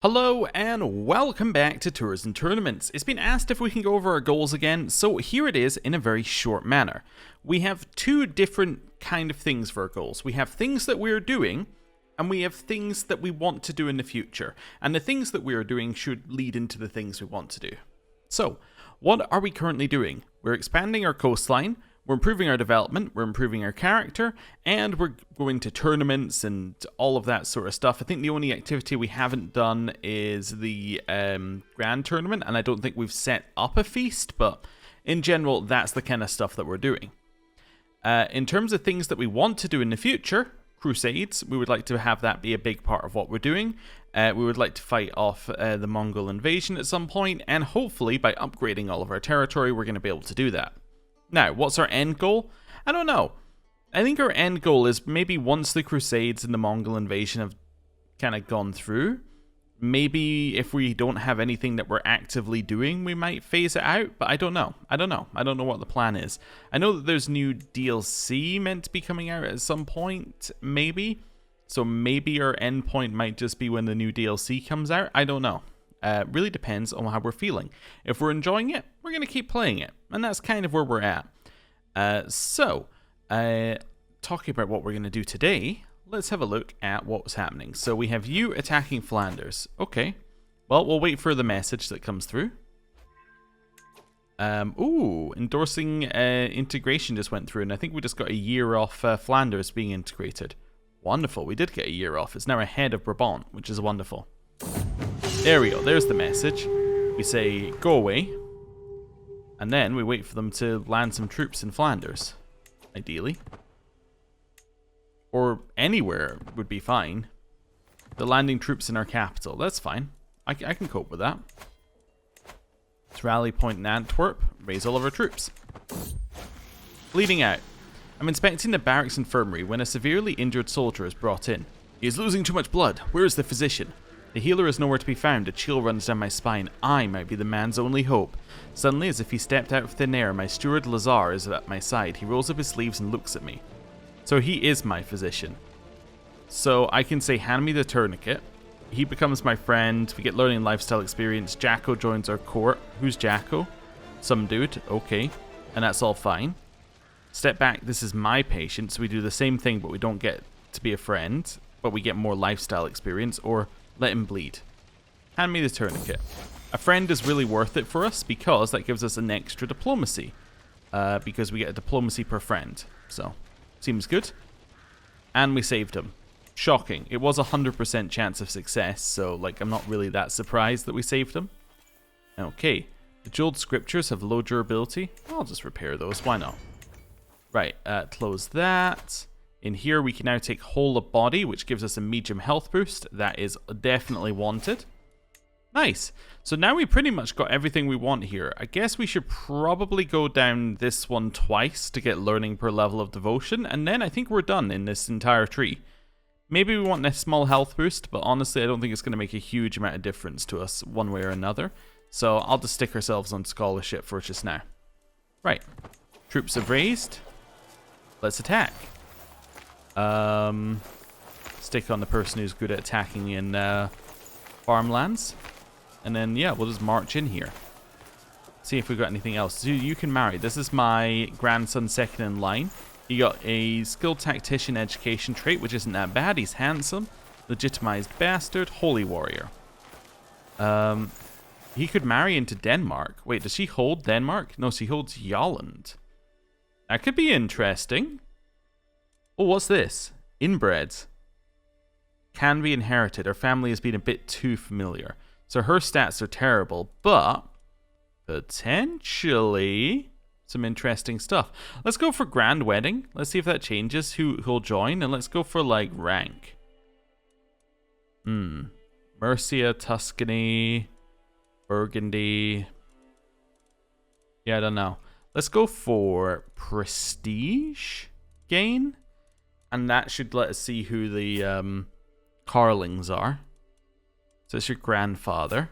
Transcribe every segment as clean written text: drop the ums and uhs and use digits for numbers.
Hello and welcome back to Tours and Tournaments. It's been asked if we can go over our goals again, so here it is in a very short manner. We have two different kind of things for our goals. We have things that we're doing, and we have things that we want to do in the future. And the things that we are doing should lead into the things we want to do. So, what are we currently doing? We're expanding our coastline, we're improving our development, we're improving our character, and we're going to tournaments and all of that sort of stuff. I think the only activity we haven't done is the grand tournament, and I don't think we've set up a feast, but in general, that's the kind of stuff that we're doing. In terms of things that we want to do in the future, Crusades, we would like to have that be a big part of what we're doing. We would like to fight off the Mongol invasion at some point, and hopefully by upgrading all of our territory, we're going to be able to do that. Now, what's our end goal? I don't know. I think our end goal is maybe once the Crusades and the Mongol invasion have kind of gone through, maybe if we don't have anything that we're actively doing, we might phase it out, but I don't know. I don't know what the plan is. I know that there's new DLC meant to be coming out at some point, maybe. So maybe our end point might just be when the new DLC comes out. I don't know. Really depends on how we're feeling. If we're enjoying it, we're going to keep playing it. And that's kind of where we're at. Talking about what we're going to do today, let's have a look at what was happening. So we have you attacking Flanders. Okay. Well, we'll wait for the message that comes through. Endorsing integration just went through, and I think we just got a year off Flanders being integrated. Wonderful. We did get a year off. It's now ahead of Brabant, which is wonderful. There we go, there's the message. We say, go away. And then we wait for them to land some troops in Flanders, ideally. Or anywhere would be fine. They're landing troops in our capital, that's fine. I can cope with that. Let's rally point in Antwerp, raise all of our troops. Bleeding out. I'm inspecting the barracks infirmary when a severely injured soldier is brought in. He is losing too much blood. Where is the physician? The healer is nowhere to be found. A chill runs down my spine. I might be the man's only hope. Suddenly, as if he stepped out of thin air, my steward Lazar is at my side. He rolls up his sleeves and looks at me. So he is my physician. So I can say, hand me the tourniquet. He becomes my friend. We get learning lifestyle experience. Jacko joins our court. Who's Jacko? Some dude. Okay. And that's all fine. Step back. This is my patient. So we do the same thing, but we don't get to be a friend. But we get more lifestyle experience. Or let him bleed. Hand me the tourniquet. A friend is really worth it for us because that gives us an extra diplomacy. Because we get a diplomacy per friend. So, seems good. And we saved him. Shocking. It was a 100% chance of success, so like I'm not really that surprised that we saved him. Okay. The jeweled scriptures have low durability. I'll just repair those. Why not? Right. Close that. In here, we can now take whole of body, which gives us a medium health boost. That is definitely wanted. Nice. So now we pretty much got everything we want here. I guess we should probably go down this one twice to get learning per level of devotion. And then I think we're done in this entire tree. Maybe we want a small health boost, but honestly, I don't think it's going to make a huge amount of difference to us one way or another. So I'll just stick ourselves on scholarship for just now. Right. Troops have raised. Let's attack. Stick on the person who's good at attacking in farmlands. And then, yeah, we'll just march in here. See if we've got anything else. Dude, you can marry. This is my grandson second in line. He got a skilled tactician education trait, which isn't that bad. He's handsome. Legitimized bastard. Holy warrior. He could marry into Denmark. Wait, does she hold Denmark? No, she holds Holland. That could be interesting. Oh, what's this? Inbreds. Can be inherited. Her family has been a bit too familiar. So her stats are terrible, but potentially some interesting stuff. Let's go for Grand Wedding. Let's see if that changes who'll join. And let's go for, like, rank. Mercia, Tuscany, Burgundy. Yeah, I don't know. Let's go for Prestige gain. And that should let us see who the Carlings are. So it's your grandfather.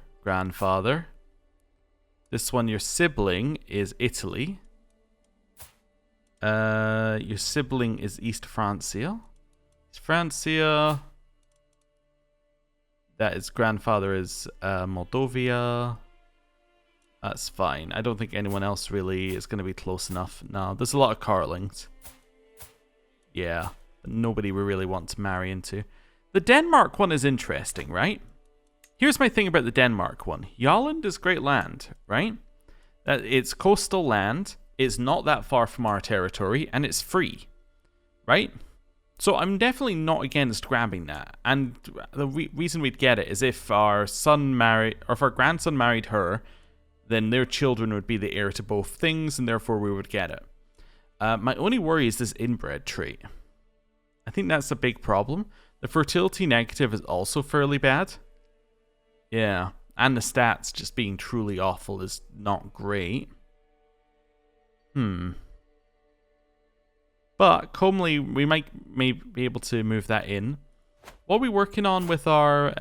This one, your sibling, is Italy. Your sibling is East Francia. East Francia. that his grandfather is Moldovia. That's fine. I don't think anyone else really is going to be close enough. No, there's a lot of Carlings. Yeah, but nobody we really want to marry into. The Denmark one is interesting, right? Here's my thing about the Denmark one. Holland is great land, right? It's coastal land. It's not that far from our territory, and it's free, right? So I'm definitely not against grabbing that. And the reason we'd get it is if our son married, or if our grandson married her, then their children would be the heir to both things, and therefore we would get it. My only worry is this inbred trait. I think that's a big problem. The fertility negative is also fairly bad. Yeah, and the stats just being truly awful is not great. But comely, we may be able to move that in. What are we working on with our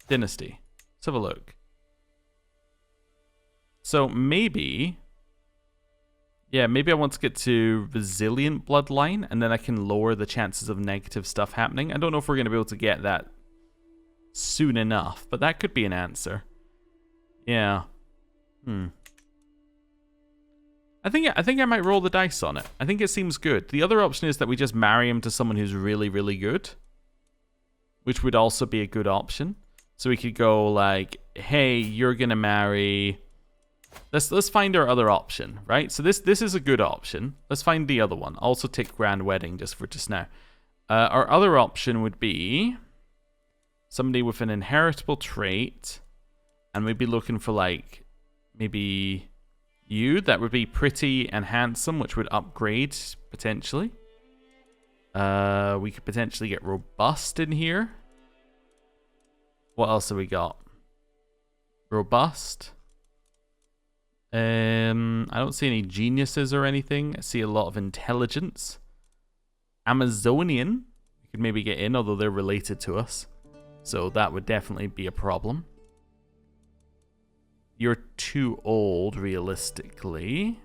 dynasty? Let's have a look. So maybe, yeah, maybe I want to get to resilient bloodline, and then I can lower the chances of negative stuff happening. I don't know if we're going to be able to get that soon enough, but that could be an answer. Yeah. I think I might roll the dice on it. I think it seems good. The other option is that we just marry him to someone who's really, really good, which would also be a good option. So we could go like, hey, you're gonna marry. Let's find our other option, right? So this is a good option. Let's find the other one. Also take grand wedding just for just now. Our other option would be somebody with an inheritable trait, and we'd be looking for like maybe you. That would be pretty and handsome, which would upgrade potentially. We could potentially get robust in here. What else have we got? Robust. I don't see any geniuses or anything. I see a lot of intelligence. Amazonian. We could maybe get in, although they're related to us. So that would definitely be a problem. You're too old, realistically.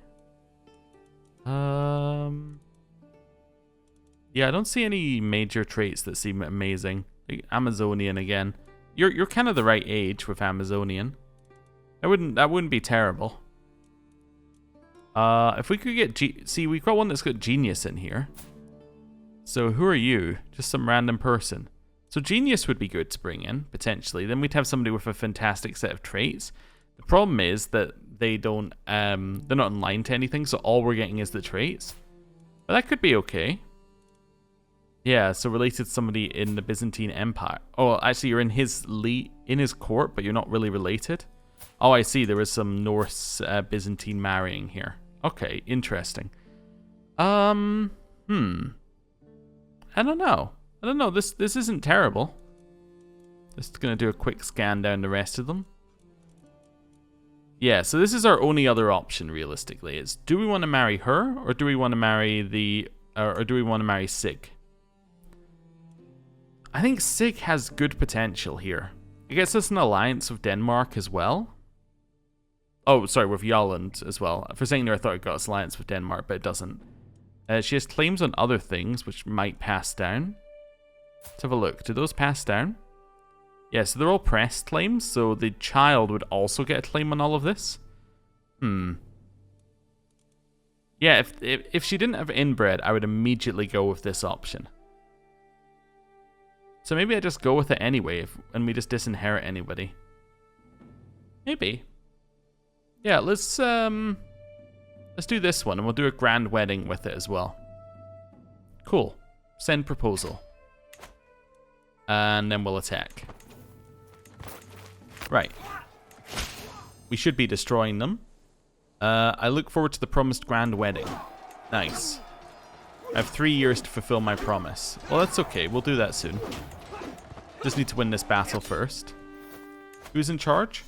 Yeah, I don't see any major traits that seem amazing. Like Amazonian again. You're kind of the right age with Amazonian. That wouldn't be terrible. If we could get see, we've got one that's got genius in here. So who are you? Just some random person. So genius would be good to bring in potentially. Then we'd have somebody with a fantastic set of traits. The problem is that they don't. They're not in line to anything. So all we're getting is the traits. But that could be okay. Yeah. So related to somebody in the Byzantine Empire. Oh, actually, you're in his court, but you're not really related. Oh, I see. There was some Norse Byzantine marrying here. Okay, interesting. I don't know. This isn't terrible. Just gonna do a quick scan down the rest of them. Yeah, so this is our only other option realistically. Is do we want to marry her, or do we want to marry or do we want to marry Sig? I think Sig has good potential here. It gets us an alliance with Denmark as well. Oh, sorry, with Holland as well. For a second there, I thought it got us alliance with Denmark, but it doesn't. She has claims on other things, which might pass down. Let's have a look. Do those pass down? Yeah, so they're all pressed claims, so the child would also get a claim on all of this. Yeah, if she didn't have inbred, I would immediately go with this option. So maybe I just go with it anyway, and we just disinherit anybody. Maybe. Yeah, let's do this one, and we'll do a grand wedding with it as well. Cool. Send proposal. And then we'll attack. Right. We should be destroying them. I look forward to the promised grand wedding. Nice. I have 3 years to fulfill my promise. Well, that's okay. We'll do that soon. Just need to win this battle first. Who's in charge?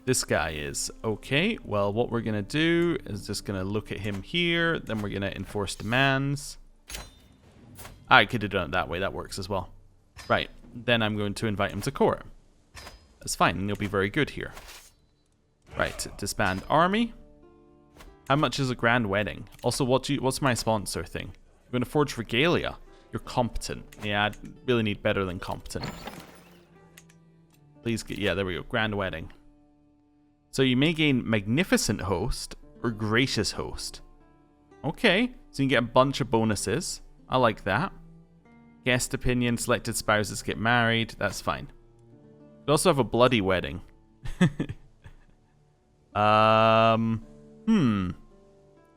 This guy is. Okay, well, what we're going to do is just going to look at him here. Then we're going to enforce demands. I could have done it that way. That works as well. Right. Then I'm going to invite him to court. That's fine, and he'll be very good here. Right. Disband army. How much is a grand wedding? Also, what's my sponsor thing? I'm going to forge regalia. You're competent. Yeah, I really need better than competent. Please get... Yeah, there we go. Grand wedding. So you may gain magnificent host or gracious host. Okay. So you can get a bunch of bonuses. I like that. Guest opinion. Selected spouses get married. That's fine. We also have a bloody wedding.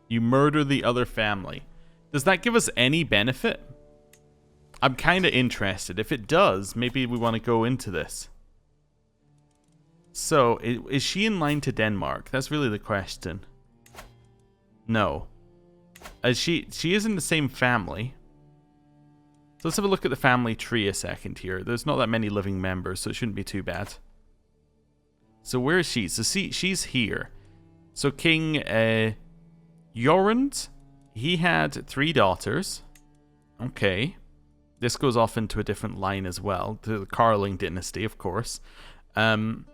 You murder the other family. Does that give us any benefit? I'm kind of interested. If it does, maybe we want to go into this. So, is she in line to Denmark? That's really the question. No. She is in the same family. So let's have a look at the family tree a second here. There's not that many living members, so it shouldn't be too bad. So where is she? So she's here. So King Jorund, he had 3 daughters. Okay. This goes off into a different line as well, to the Carling dynasty, of course. So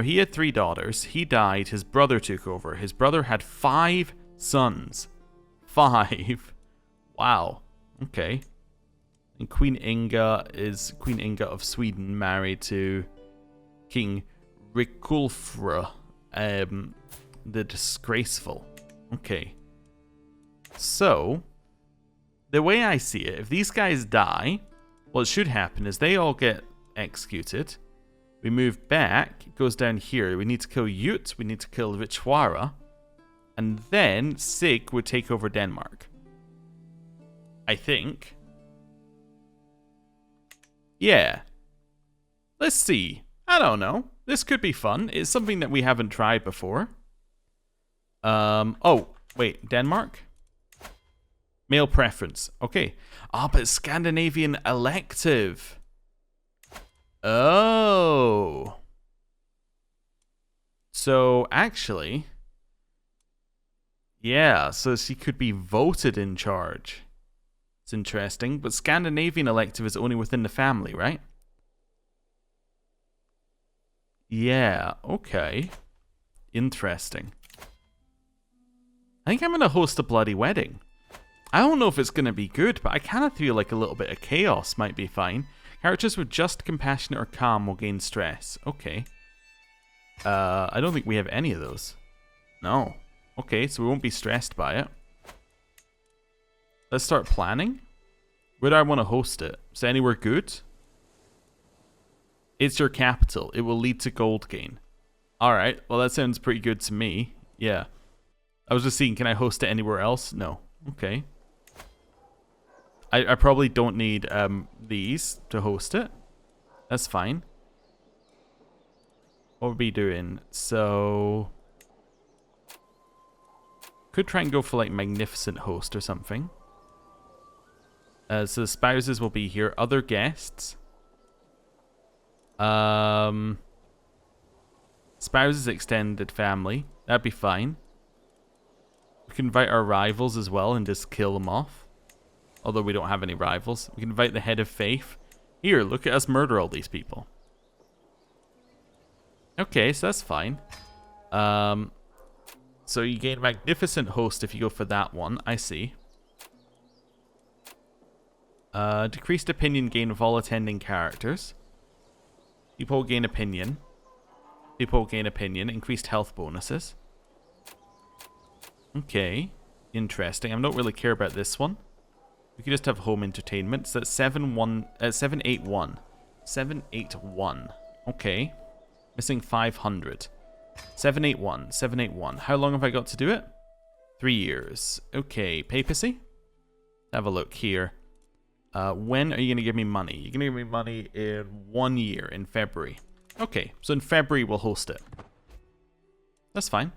he had 3 daughters. He died. His brother took over. His brother had 5 sons. 5. Wow. Okay. And Queen Inga of Sweden, married to King Rikulfra, the Disgraceful. Okay. So, the way I see it, if these guys die, what should happen is they all get executed. We move back, it goes down here. We need to kill Jut, we need to kill Vichwara, and then Sig would take over Denmark. I think. Yeah. Let's see. I don't know. This could be fun. It's something that we haven't tried before. Oh, wait, Denmark? Male preference. Okay. But Scandinavian elective. Oh. So, actually... Yeah, so she could be voted in charge. It's interesting. But Scandinavian elective is only within the family, right? Yeah, okay. Interesting. I think I'm going to host a bloody wedding. I don't know if it's going to be good, but I kind of feel like a little bit of chaos might be fine. Characters with just, compassionate, or calm will gain stress. Okay. I don't think we have any of those. No. Okay, so we won't be stressed by it. Let's start planning. Where do I want to host it? Is there anywhere good? It's your capital. It will lead to gold gain. Alright, well that sounds pretty good to me. Yeah. I was just seeing, can I host it anywhere else? No. Okay. I probably don't need these to host it. That's fine. What would we be doing? So... could try and go for like magnificent host or something. So the spouses will be here. Other guests. Spouses extended family. That'd be fine. We can invite our rivals as well and just kill them off. Although we don't have any rivals. We can invite the head of faith. Here, look at us murder all these people. Okay, so that's fine. So you gain magnificent host if you go for that one. I see. Decreased opinion gain of all attending characters. People gain opinion. People gain opinion. Increased health bonuses. Okay. Interesting. I don't really care about this one. We could just have home entertainment. So that's 781. 781. Okay. Missing 500. 781. 781. How long have I got to do it? 3 years. Okay. Papacy? Have a look here. When are you going to give me money? You're going to give me money in 1 year, in February. Okay, so in February we'll host it. That's fine.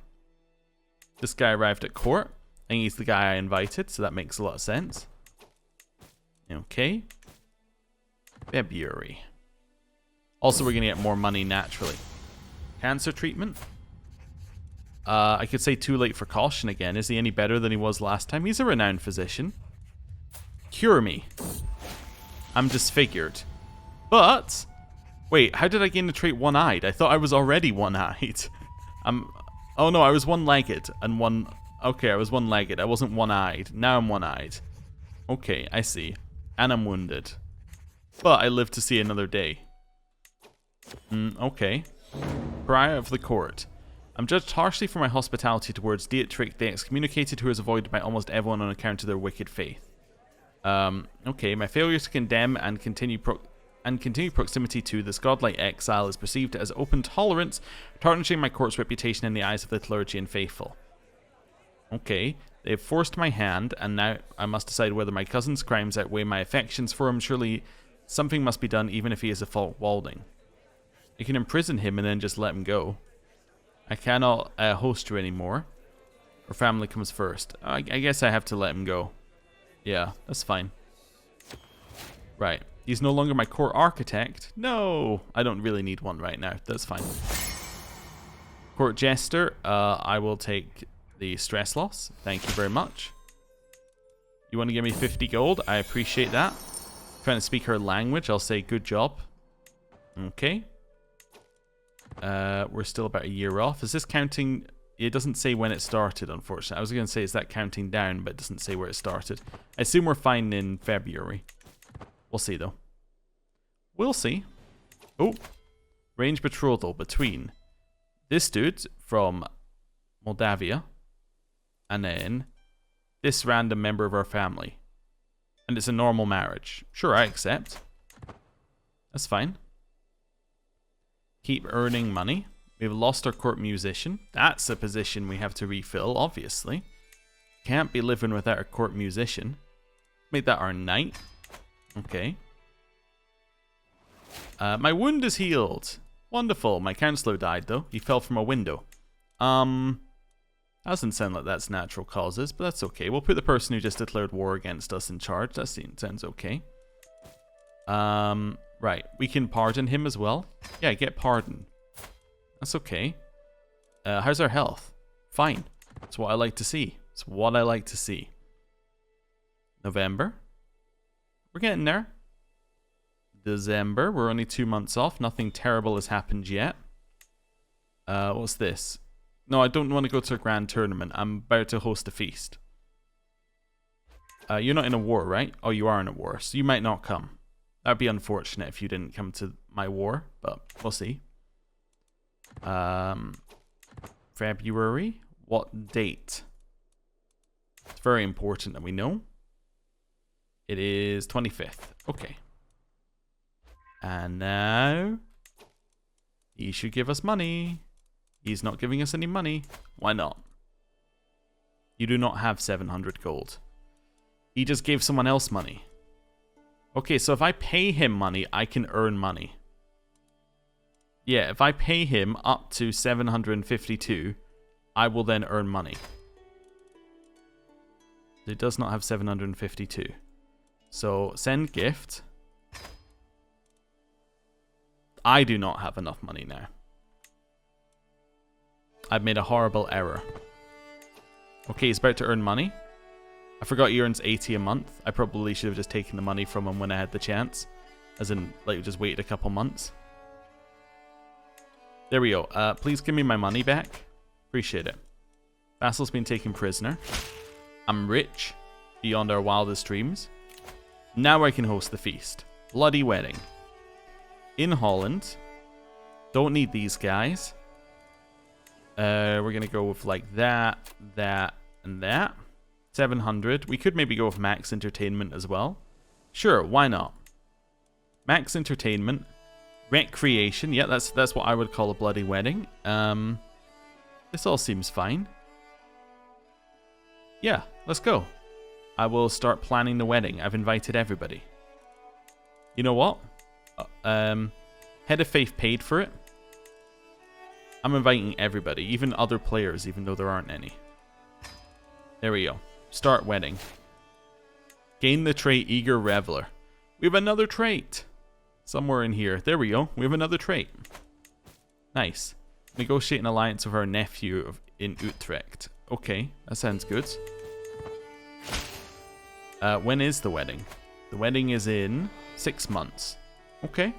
This guy arrived at court. I think he's the guy I invited, so that makes a lot of sense. Okay. February. Also, we're going to get more money naturally. Cancer treatment. I could say too late for caution again. Is he any better than he was last time? He's a renowned physician. Cure me. I'm disfigured. But, wait, how did I gain the trait one-eyed? I thought I was already one-eyed. Oh no, I was one-legged and one... Okay, I was one-legged. I wasn't one-eyed. Now I'm one-eyed. Okay, I see. And I'm wounded. But I live to see another day. Okay. Pariah of the court. I'm judged harshly for my hospitality towards Dietrich the excommunicated, who is avoided by almost everyone on account of their wicked faith. Okay, my failure to condemn and continue proximity to this godlike exile is perceived as open tolerance, tarnishing my court's reputation in the eyes of the clergy and faithful. Okay, they have forced my hand, and now I must decide whether my cousin's crimes outweigh my affections for him. Surely something must be done, even if he is a fault walding. I can imprison him and then just let him go. I cannot host you anymore. Or family comes first. I guess I have to let him go. Yeah, that's fine. Right. He's no longer my court architect. No! I don't really need one right now. That's fine. Court jester. I will take the stress loss. Thank you very much. You want to give me 50 gold? I appreciate that. Trying to speak her language. I'll say good job. Okay. We're still about a year off. Is this counting? It doesn't say when it started, unfortunately. I was going to say, is that counting down, but it doesn't say where it started. I assume we're fine in February. We'll see, though. We'll see. Oh. Range betrothal between this dude from Moldavia and then this random member of our family. And it's a normal marriage. Sure, I accept. That's fine. Keep earning money. We've lost our court musician. That's a position we have to refill, obviously. Can't be living without a court musician. Make that our knight. Okay. My wound is healed. Wonderful. My counselor died, though. He fell from a window. Doesn't sound like that's natural causes, but that's okay. We'll put the person who just declared war against us in charge. That sounds okay. Right. We can pardon him as well. Yeah, get pardoned. That's okay. How's our health? Fine. That's what I like to see. It's what I like to see. November. We're getting there. December. We're only 2 months off. Nothing terrible has happened yet. What's this? No, I don't want to go to a grand tournament. I'm about to host a feast. You're not in a war, right? Oh, you are in a war, so you might not come. That'd be unfortunate if you didn't come to my war, but we'll see. February? What date? It's very important that we know. It is 25th. Okay. And now he should give us money. He's not giving us any money. Why not? You do not have 700 gold. He just gave someone else money. Okay, so if I pay him money, I can earn money. Yeah, if I pay him up to 752, I will then earn money. It does not have 752. So, send gift. I do not have enough money now. I've made a horrible error. Okay, he's about to earn money. I forgot he earns 80 a month. I probably should have just taken the money from him when I had the chance. As in, like, just waited a couple months. There we go. Please give me my money back. Appreciate it. Vassal's been taken prisoner. I'm rich. Beyond our wildest dreams. Now I can host the feast. Bloody wedding. In Holland. Don't need these guys. We're going to go with like that, and that. 700. We could maybe go with max entertainment as well. Sure, why not? Max entertainment. Recreation. Yeah, that's what I would call a bloody wedding. This all seems fine. Yeah, let's go. I will start planning the wedding. I've invited everybody. You know what? Head of Faith paid for it. I'm inviting everybody, even other players, even though there aren't any. There we go. Start wedding. Gain the trait Eager Reveler. We have another trait. Somewhere in here. There we go. We have another trait. Nice. Negotiate an alliance with our nephew in Utrecht. Okay, that sounds good. When is the wedding? The wedding is in 6 months. Okay.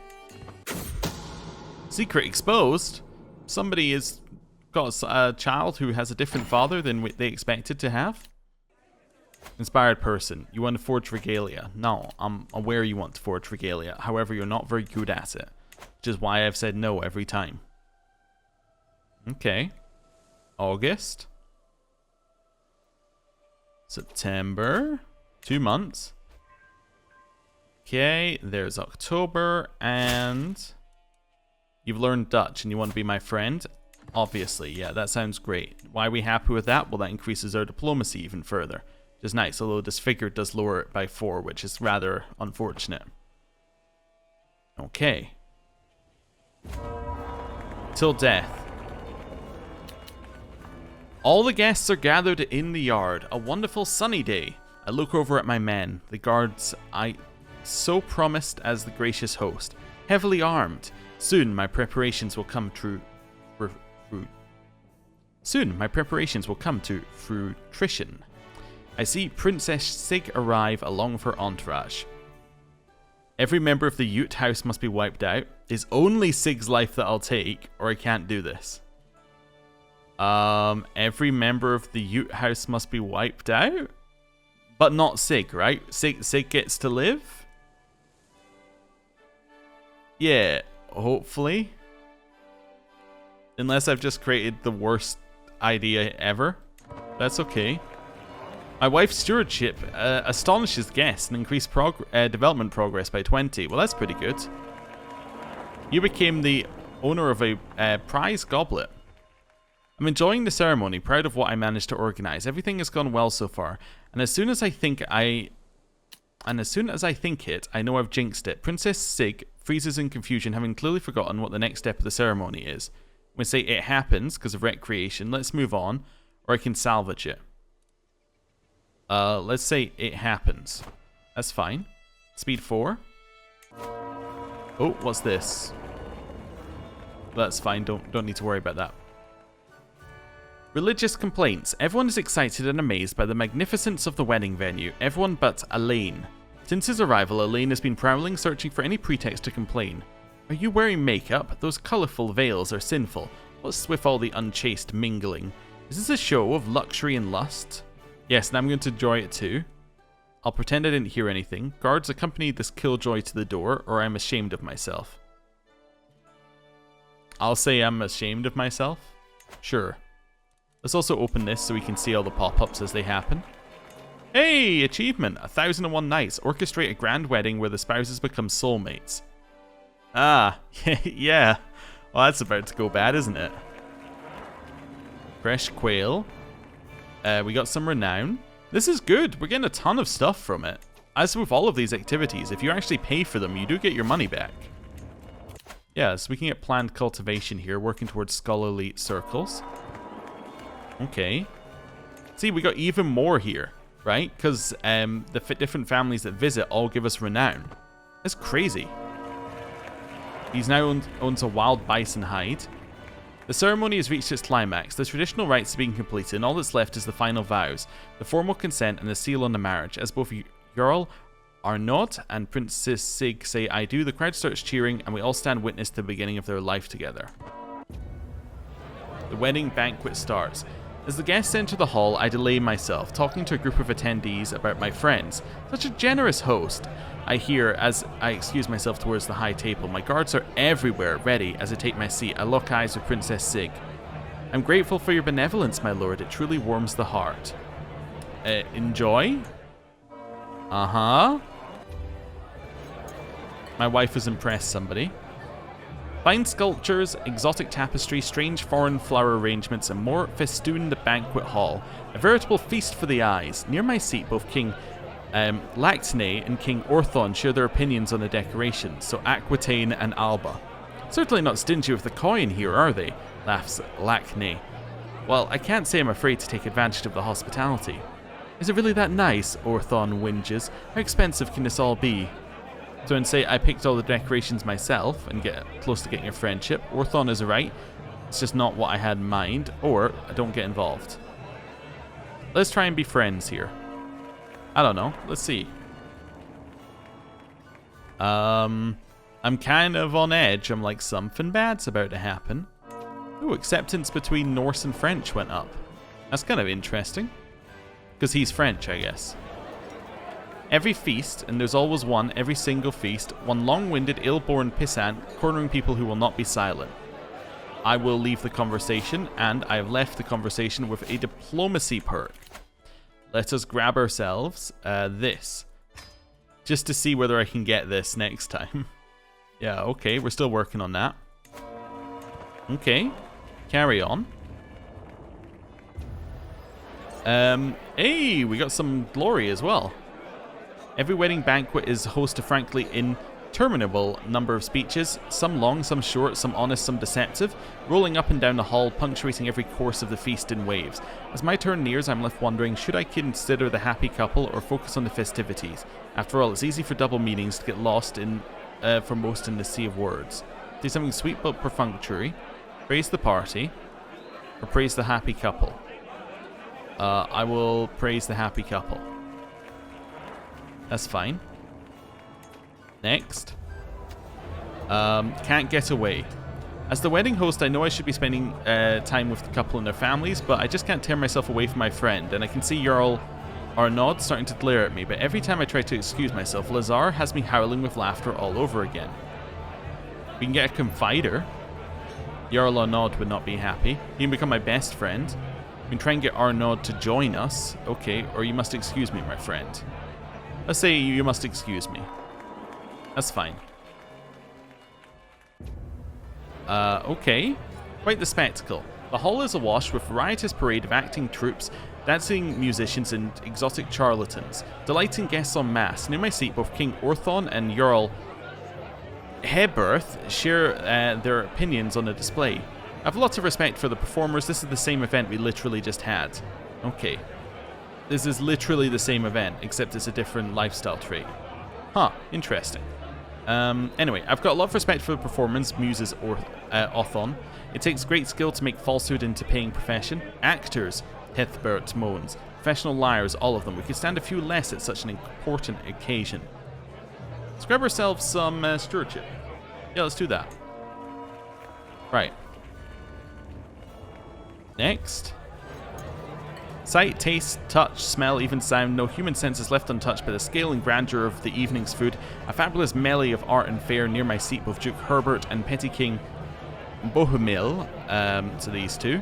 Secret exposed. Somebody has got a child who has a different father than they expected to have. Inspired person. You want to forge regalia. No, I'm aware you want to forge regalia. However, you're not very good at it. Which is why I've said no every time. Okay. August. September. 2 months. Okay, there's October, and you've learned Dutch and you want to be my friend? Obviously, yeah, that sounds great. Why are we happy with that? Well, that increases our diplomacy even further. Which is nice, although this figure does lower it by 4, which is rather unfortunate. Okay. Till death. All the guests are gathered in the yard. A wonderful sunny day. I look over at my men, the guards I so promised as the gracious host, heavily armed. Soon my preparations will come to fruition. I see Princess Sig arrive along with her entourage. Every member of the Ute house must be wiped out. It's only Sig's life that I'll take, or I can't do this. Every member of the Ute house must be wiped out? But not Sig, right? Sig gets to live? Yeah, hopefully. Unless I've just created the worst idea ever. That's okay. My wife's stewardship astonishes guests and increased development progress by 20. Well, that's pretty good. You became the owner of a prize goblet. I'm enjoying the ceremony, proud of what I managed to organize. Everything has gone well so far, and as soon as I think it, I know I've jinxed it. Princess Sig freezes in confusion, having clearly forgotten what the next step of the ceremony is. We say it happens because of recreation. Let's move on, or I can salvage it. Let's say it happens. That's fine. Speed 4. Oh, what's this? That's fine. Don't need to worry about that. Religious complaints. Everyone is excited and amazed by the magnificence of the wedding venue. Everyone but Elaine. Since his arrival, Elaine has been prowling, searching for any pretext to complain. Are you wearing makeup? Those colourful veils are sinful. What's with all the unchaste mingling? Is this a show of luxury and lust? Yes, and I'm going to enjoy it too. I'll pretend I didn't hear anything. Guards, accompany this killjoy to the door, or I'm ashamed of myself. I'll say I'm ashamed of myself. Sure. Let's also open this so we can see all the pop-ups as they happen. Hey! Achievement! 1001 nights. Orchestrate a grand wedding where the spouses become soulmates. Ah, yeah. Well, that's about to go bad, isn't it? Fresh quail. We got some renown. This is good. We're getting a ton of stuff from it. As with all of these activities, if you actually pay for them, you do get your money back. Yeah, so we can get planned cultivation here, working towards scholarly circles. Okay. See, we got even more here, right? Because the different families that visit all give us renown. That's crazy. He's now owns a wild bison hide. The ceremony has reached its climax. The traditional rites are being completed, and all that's left is the final vows, the formal consent, and the seal on the marriage. As both Jarl Arnaud and Princess Sig say "I do," the crowd starts cheering, and we all stand witness to the beginning of their life together. The wedding banquet starts. As the guests enter the hall, I delay myself, talking to a group of attendees about my friends. Such a generous host. I hear as I excuse myself towards the high table. My guards are everywhere, ready. As I take my seat, I lock eyes with Princess Sig. I'm grateful for your benevolence, my lord. It truly warms the heart. Enjoy? Uh-huh. My wife has impressed somebody. Fine sculptures, exotic tapestry, strange foreign flower arrangements, and more festoon the banquet hall. A veritable feast for the eyes. Near my seat, both King Lactane and King Orthon share their opinions on the decorations, so Aquitaine and Alba. Certainly not stingy with the coin here, are they? Laughs Lactane. Well, I can't say I'm afraid to take advantage of the hospitality. Is it really that nice? Orthon whinges. How expensive can this all be? So and say I picked all the decorations myself and get close to getting a friendship. Orthon is right. It's just not what I had in mind, or I don't get involved. Let's try and be friends here. I don't know. Let's see. I'm kind of on edge. I'm like, something bad's about to happen. Ooh, acceptance between Norse and French went up. That's kind of interesting. Because he's French, I guess. Every feast, and there's always one, every single feast, one long-winded, ill-born pissant cornering people who will not be silent. I will leave the conversation, and I have left the conversation with a diplomacy perk. Let us grab ourselves this. Just to see whether I can get this next time. Yeah, okay, we're still working on that. Okay, carry on. Hey, we got some glory as well. Every wedding banquet is host to frankly interminable number of speeches, some long, some short, some honest, some deceptive, rolling up and down the hall, punctuating every course of the feast in waves. As my turn nears, I'm left wondering, should I consider the happy couple or focus on the festivities? After all, it's easy for double meanings to get lost in, for most in the sea of words. Do something sweet but perfunctory, praise the party, or praise the happy couple. I will praise the happy couple. That's fine. Next. Can't get away. As the wedding host, I know I should be spending time with the couple and their families, but I just can't tear myself away from my friend, and I can see Jarl Arnaud starting to glare at me, but every time I try to excuse myself, Lazar has me howling with laughter all over again. We can get a confider. Jarl Arnaud would not be happy. He can become my best friend. We can try and get Arnaud to join us. Okay, or you must excuse me, my friend. Let's say you must excuse me. That's fine. Okay. Quite the spectacle. The hall is awash with a riotous parade of acting troupes, dancing musicians, and exotic charlatans, delighting guests en masse. Near my seat, both King Orthon and Jarl Heberth share their opinions on the display. I have lots of respect for the performers. This is the same event we literally just had. Okay. This is literally the same event, except it's a different lifestyle trait. Huh, interesting. Anyway, I've got a lot of respect for the performance, muses Orthon. It takes great skill to make falsehood into paying profession. Actors, Hethbert moans. Professional liars, all of them. We could stand a few less at such an important occasion. Let's grab ourselves some stewardship. Yeah, let's do that. Right. Next. Sight, taste, touch, smell, even sound, no human sense is left untouched by the scale and grandeur of the evening's food. A fabulous melee of art and fare near my seat, both Duke Herbert and Petty King Bohemil, so these two,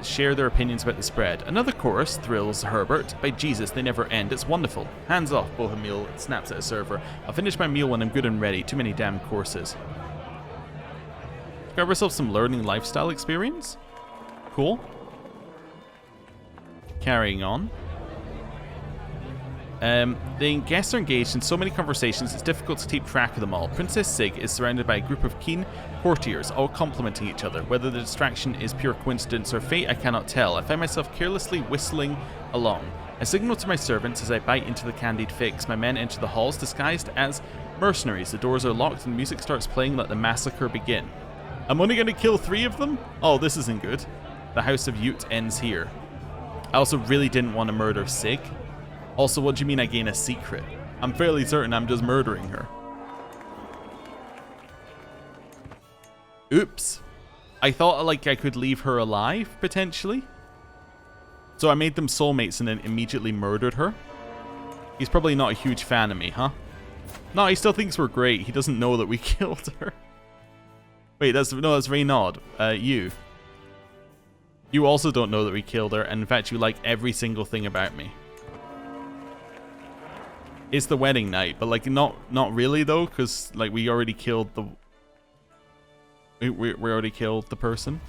share their opinions about the spread. Another chorus thrills Herbert. By Jesus, they never end. It's wonderful. Hands off, Bohemil snaps at a server. I'll finish my meal when I'm good and ready. Too many damn courses. Grab ourselves some learning lifestyle experience. Cool. Carrying on. The guests are engaged in so many conversations it's difficult to keep track of them all. Princess Sig is surrounded by a group of keen courtiers, all complimenting each other. Whether the distraction is pure coincidence or fate, I cannot tell. I find myself carelessly whistling along. I signal to my servants as I bite into the candied figs. My men enter the halls disguised as mercenaries. The doors are locked and music starts playing. Let the massacre begin. I'm only going to kill 3 of them? Oh, this isn't good. The House of Ute ends here. I also really didn't want to murder Sig. Also, what do you mean I gain a secret? I'm fairly certain I'm just murdering her. Oops. I thought like I could leave her alive, potentially. So I made them soulmates and then immediately murdered her. He's probably not a huge fan of me, huh? No, he still thinks we're great. He doesn't know that we killed her. Wait, that's Reynaud. You. You also don't know that we killed her, and in fact you like every single thing about me. It's the wedding night, but like not really though, because like we already killed the we already killed the person.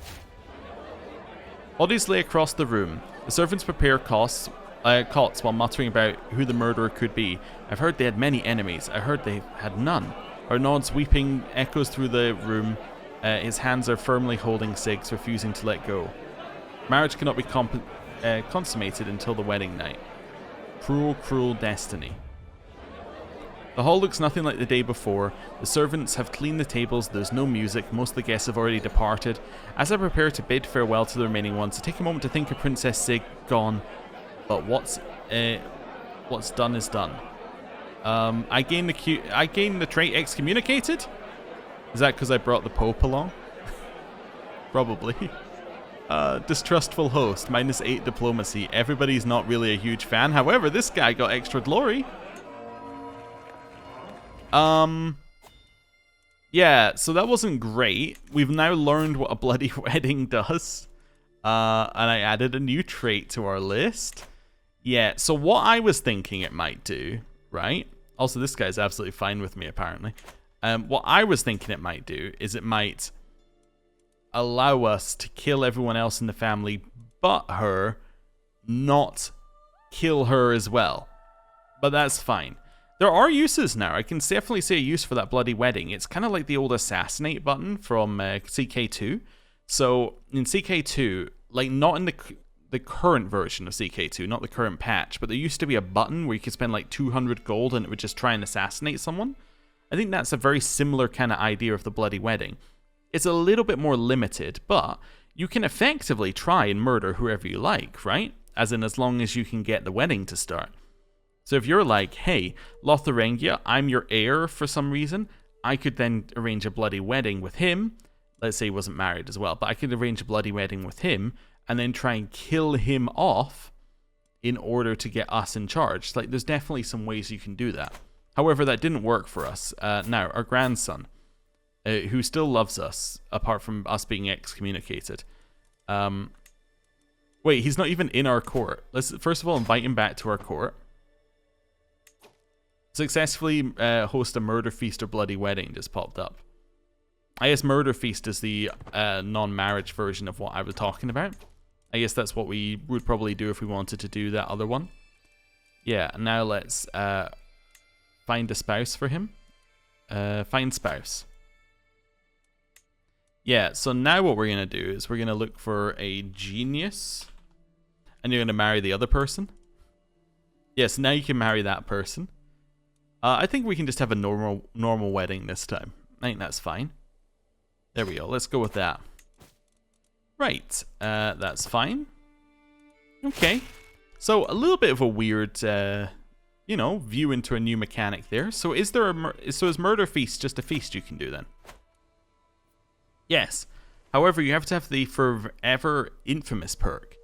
Bodies lay across the room. The servants prepare cots while muttering about who the murderer could be. I've heard they had many enemies. I heard they had none. Arnaud's weeping echoes through the room. His hands are firmly holding Sig's, refusing to let go. Marriage cannot be consummated until the wedding night. Cruel, cruel destiny. The hall looks nothing like the day before. The servants have cleaned the tables, there's no music, most of the guests have already departed. As I prepare to bid farewell to the remaining ones, I take a moment to think of Princess Sig gone. But what's done is done. I gain the trait excommunicated? Is that because I brought the Pope along? Probably. Distrustful host, -8 diplomacy. Everybody's not really a huge fan. However, this guy got extra glory. Yeah, so that wasn't great. We've now learned what a bloody wedding does. And I added a new trait to our list. Yeah, so what I was thinking it might do, right? Also, this guy's absolutely fine with me, apparently. What I was thinking it might do is it might allow us to kill everyone else in the family but her, not kill her as well. But that's fine. There are uses now. I can definitely see a use for that bloody wedding. It's kind of like the old assassinate button from CK2. So in CK2, like not in the current version of CK2, not the current patch, but there used to be a button where you could spend like 200 gold and it would just try and assassinate someone. I think that's a very similar kind of idea of the bloody wedding. It's a little bit more limited, but you can effectively try and murder whoever you like, right? As long as you can get the wedding to start. So if you're like, hey, Lotharingia, I'm your heir for some reason, I could then arrange a bloody wedding with him. Let's say he wasn't married as well, but I could arrange a bloody wedding with him and then try and kill him off in order to get us in charge. Like, there's definitely some ways you can do that. However, that didn't work for us. Now, our grandson, who still loves us, apart from us being excommunicated. Wait, he's not even in our court. Let's first of all invite him back to our court. Successfully host a murder feast or bloody wedding just popped up. I guess murder feast is the non-marriage version of what I was talking about. I guess that's what we would probably do if we wanted to do that other one. Yeah, now let's find a spouse for him. Find spouse. Yeah, so now what we're going to do is we're going to look for a genius. And you're going to marry the other person. Yes, now you can marry that person. I think we can just have a normal wedding this time. I think that's fine. There we go. Let's go with that. Right. That's fine. Okay. So a little bit of a weird, you know, view into a new mechanic there. So is Murder Feast just a feast you can do then? Yes. However, you have to have the Forever Infamous perk.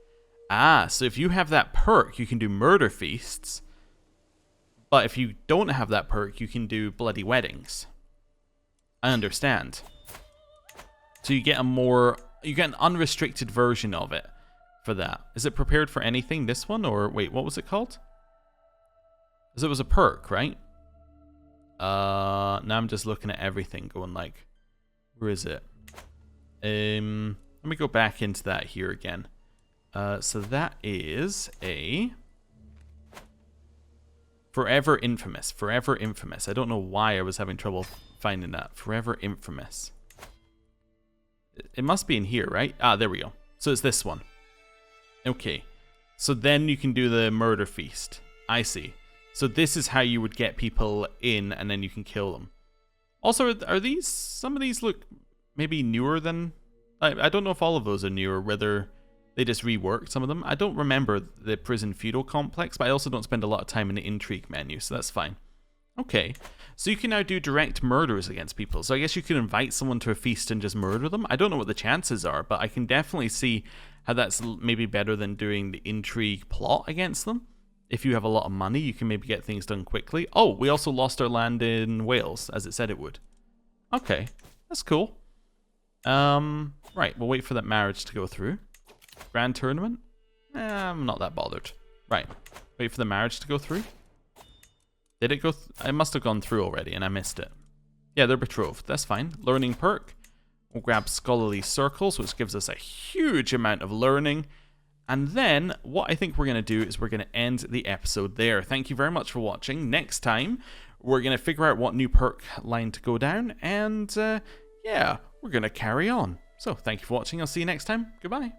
Ah, so if you have that perk, you can do Murder Feasts. But if you don't have that perk, you can do Bloody Weddings. I understand. So you get an unrestricted version of it for that. Is it prepared for anything, this one? Or wait, what was it called? Because it was a perk, right? Now I'm just looking at everything going like, where is it? Let me go back into that here again. So that is a Forever Infamous. Forever Infamous. I don't know why I was having trouble finding that. Forever Infamous. It must be in here, right? Ah, there we go. So it's this one. Okay. So then you can do the Murder Feast. I see. So this is how you would get people in and then you can kill them. Also, are these... Some of these look maybe newer than... I don't know if all of those are newer, whether... They just reworked some of them. I don't remember the prison feudal complex, but I also don't spend a lot of time in the intrigue menu, so that's fine. Okay, so you can now do direct murders against people. So I guess you could invite someone to a feast and just murder them. I don't know what the chances are, but I can definitely see how that's maybe better than doing the intrigue plot against them. If you have a lot of money, you can maybe get things done quickly. Oh, we also lost our land in Wales, as it said it would. Okay, that's cool. Right, we'll wait for that marriage to go through. Grand tournament? I'm not that bothered. Right. Wait for the marriage to go through. Did it go? I must have gone through already and I missed it. Yeah, they're betrothed. That's fine. Learning perk. We'll grab Scholarly Circles, which gives us a huge amount of learning. And then what I think we're going to do is we're going to end the episode there. Thank you very much for watching. Next time, we're going to figure out what new perk line to go down. And yeah, we're going to carry on. So thank you for watching. I'll see you next time. Goodbye.